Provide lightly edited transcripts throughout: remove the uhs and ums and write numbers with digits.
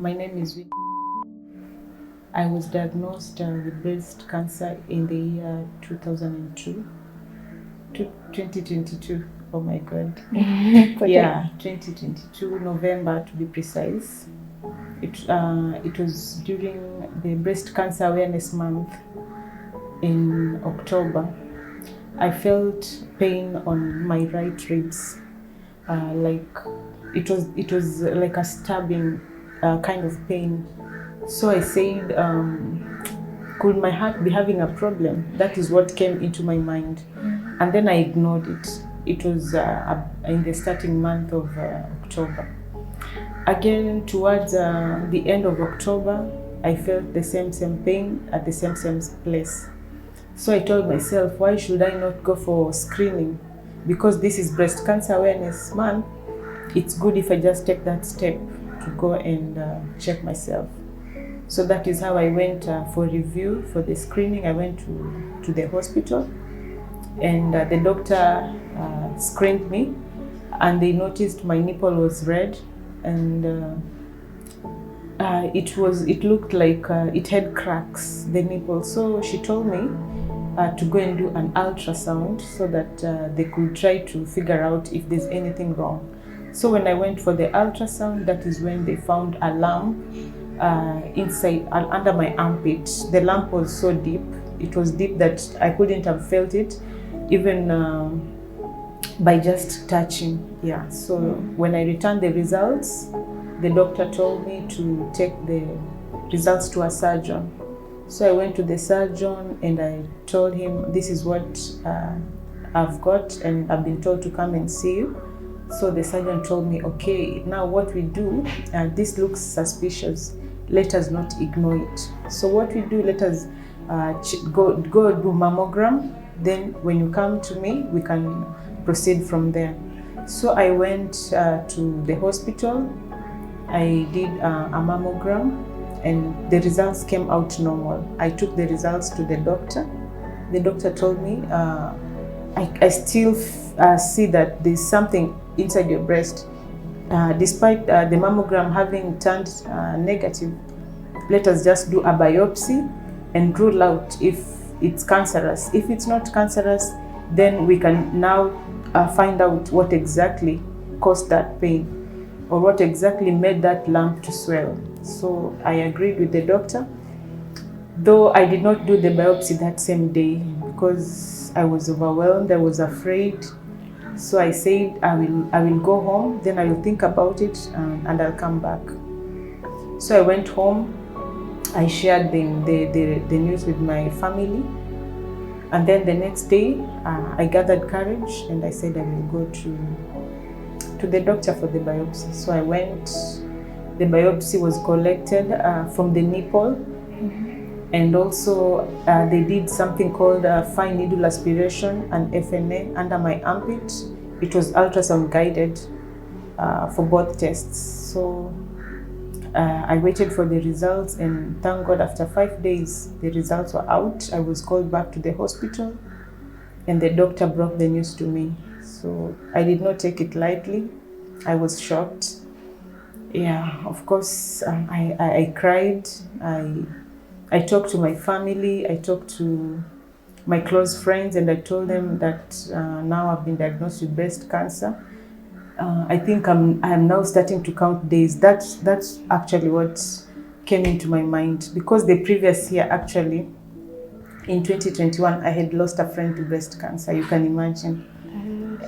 My name is Winnie. I was diagnosed with breast cancer in the year 2022. Oh my God. Okay. Yeah, 2022, November to be precise. It was during the Breast Cancer Awareness Month in October. I felt pain on my right ribs, like it was like a stabbing kind of pain. So I said, could my heart be having a problem? That is what came into my mind. And then I ignored it. It was in the starting month of October. Again, towards the end of October, I felt the same pain at the same place. So I told myself, why should I not go for screening? Because this is Breast Cancer Awareness Month, it's good if I just take that step to go and check myself. So that is how I went for review, for the screening. I went to the hospital, and the doctor screened me, and they noticed my nipple was red, and it looked like it had cracks, the nipple. So she told me to go and do an ultrasound so that they could try to figure out if there's anything wrong. So when I went for the ultrasound, that is when they found a lump inside under my armpit. The lump was so deep, it was deep that I couldn't have felt it even by just touching. Yeah. So when I returned the results, the doctor told me to take the results to a surgeon. So I went to the surgeon and I told him, this is what I've got and I've been told to come and see you. So the surgeon told me, okay, now what we do, this looks suspicious, let us not ignore it. So what we do, let us go do mammogram, then when you come to me, we can proceed from there. So I went to the hospital, I did a mammogram, and the results came out normal. I took the results to the doctor. The doctor told me, I still see that there's something inside your breast. Despite the mammogram having turned negative, let us just do a biopsy and rule out if it's cancerous. If it's not cancerous, then we can now find out what exactly caused that pain or what exactly made that lump to swell. So I agreed with the doctor, though I did not do the biopsy that same day because I was overwhelmed, I was afraid. So I said, I will go home, then I will think about it and I'll come back. So I went home, I shared the news with my family, and then the next day I gathered courage and I said I will go to the doctor for the biopsy. So I went, the biopsy was collected from the nipple, and also they did something called fine needle aspiration and FNA under my armpit. It was ultrasound guided for both tests. So I waited for the results, and thank God after 5 days the results were out. I was called back to the hospital and the doctor broke the news to me. So I did not take it lightly. I was shocked. Yeah, of course, I cried. I talked to my family, I talked to my close friends, and I told them that now I've been diagnosed with breast cancer. I think I'm now starting to count days. That's actually what came into my mind, because the previous year, actually, in 2021, I had lost a friend to breast cancer, you can imagine.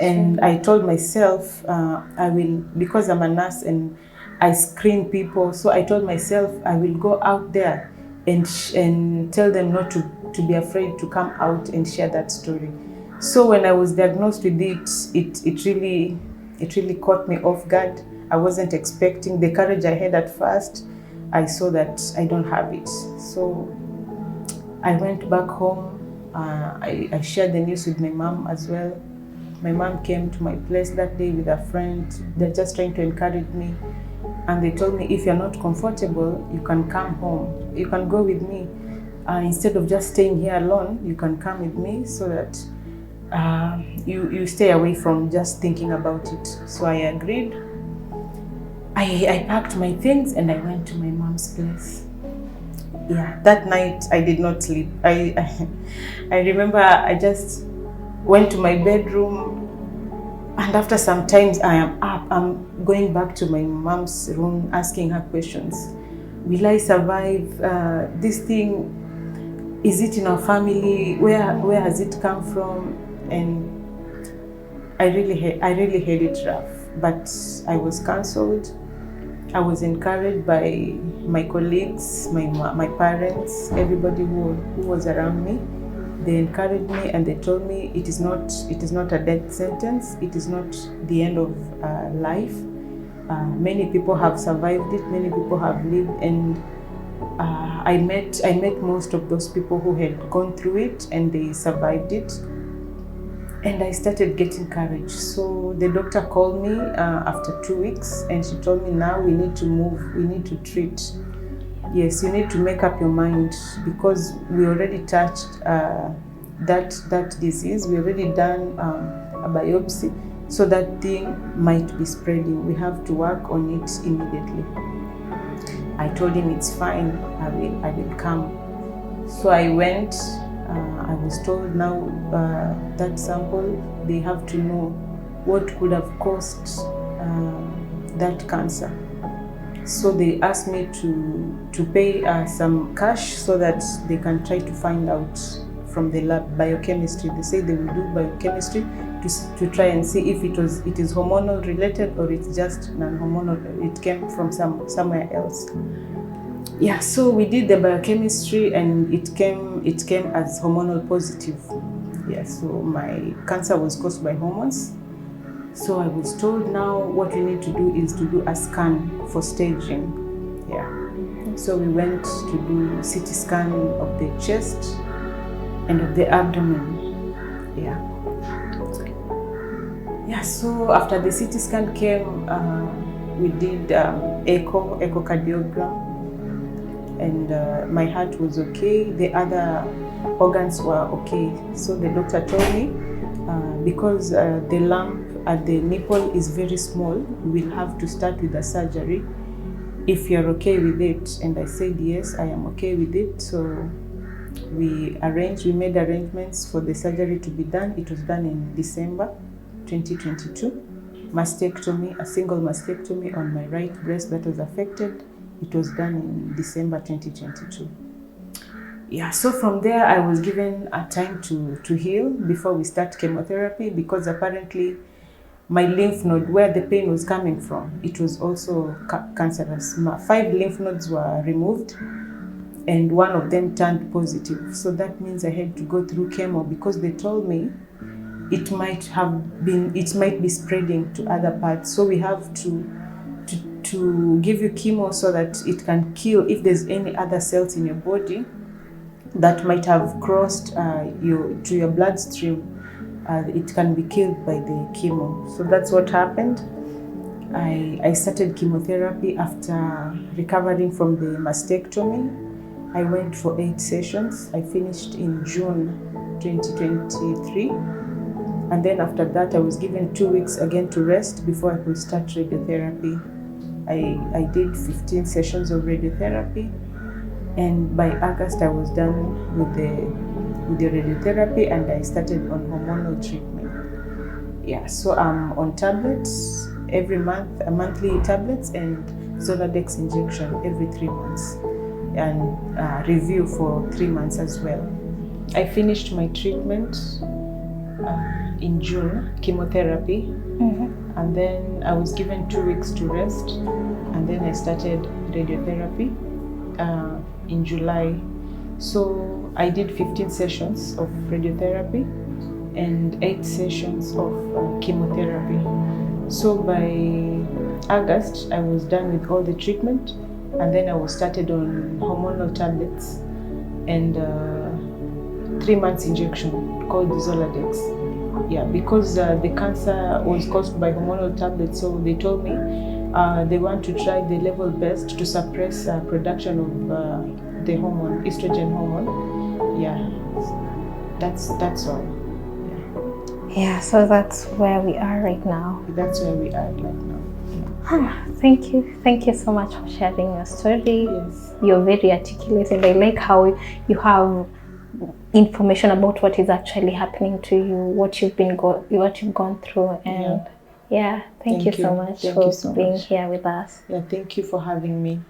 And I told myself, I will, because I'm a nurse and I screen people, so I told myself I will go out there and tell them not to be afraid to come out and share that story. So when I was diagnosed with it really caught me off guard. I wasn't expecting the courage I had at first. I saw that I don't have it. So I went back home. I shared the news with my mom as well. My mom came to my place that day with a friend. They're just trying to encourage me. And they told me, if you're not comfortable, you can come home. You can go with me. Instead of just staying here alone, you can come with me so that you stay away from just thinking about it. So I agreed. I packed my things and I went to my mom's place. Yeah, that night I did not sleep. I remember I just went to my bedroom, and after some times I am up. I'm going back to my mom's room, asking her questions. Will I survive this thing? Is it in our family? Where has it come from? And I really had it rough, but I was counselled. I was encouraged by my colleagues, my parents, everybody who was around me. They encouraged me and they told me it is not a death sentence. It is not the end of life. Many people have survived it. Many people have lived, and I met most of those people who had gone through it and they survived it. And I started getting courage. So the doctor called me after 2 weeks and she told me, now we need to move, we need to treat. Yes, you need to make up your mind because we already touched that disease. We already done a biopsy, so that thing might be spreading. We have to work on it immediately. I told him it's fine, I will come. So I went. I was told now that sample, they have to know what could have caused that cancer. So they asked me to pay some cash so that they can try to find out from the lab biochemistry. They say they will do biochemistry to try and see if it is hormonal related or it's just non-hormonal. It came from somewhere else. Yeah, so we did the biochemistry and it came as hormonal positive. Yeah, so my cancer was caused by hormones. So I was told now what we need to do is to do a scan for staging. Yeah. So we went to do CT scan of the chest and of the abdomen. Yeah. Yeah, so after the CT scan came, we did echocardiogram. And my heart was okay, the other organs were okay. So the doctor told me, because the lump at the nipple is very small, we'll have to start with the surgery if you're okay with it. And I said, yes, I am okay with it. So we made arrangements for the surgery to be done. It was done in December 2022. Mastectomy, a single mastectomy on my right breast that was affected. It was done in December 2022. Yeah, so from there I was given a time to heal before we start chemotherapy, because apparently my lymph node, where the pain was coming from, it was also cancerous. 5 lymph nodes were removed and one of them turned positive. So that means I had to go through chemo, because they told me it might be spreading to other parts. So we have to give you chemo so that it can kill if there's any other cells in your body that might have crossed to your bloodstream. It can be killed by the chemo. So that's what happened. I started chemotherapy after recovering from the mastectomy. I went for 8 sessions. I finished in June 2023. And then after that, I was given 2 weeks again to rest before I could start radiotherapy. I did 15 sessions of radiotherapy, and by August I was done with the radiotherapy and I started on hormonal treatment. Yeah, so I'm on tablets every month, monthly tablets, and Zoladex injection every 3 months, and review for 3 months as well. I finished my treatment in June, chemotherapy. And then I was given 2 weeks to rest, and then I started radiotherapy in July. So I did 15 sessions of radiotherapy and 8 sessions of chemotherapy. So by August, I was done with all the treatment, and then I was started on hormonal tablets and 3 months injection called Zoladex. Yeah, because the cancer was caused by hormonal tablets, so they told me they want to try the level best to suppress production of the hormone, estrogen hormone. Yeah, that's all. Yeah, so that's where we are right now. That's where we are right now. Thank you. Thank you so much for sharing your story. Yes. You're very articulate, and I like how you have information about what is actually happening to you, what you've gone through, and thank you so much for being here with us. Yeah, thank you for having me.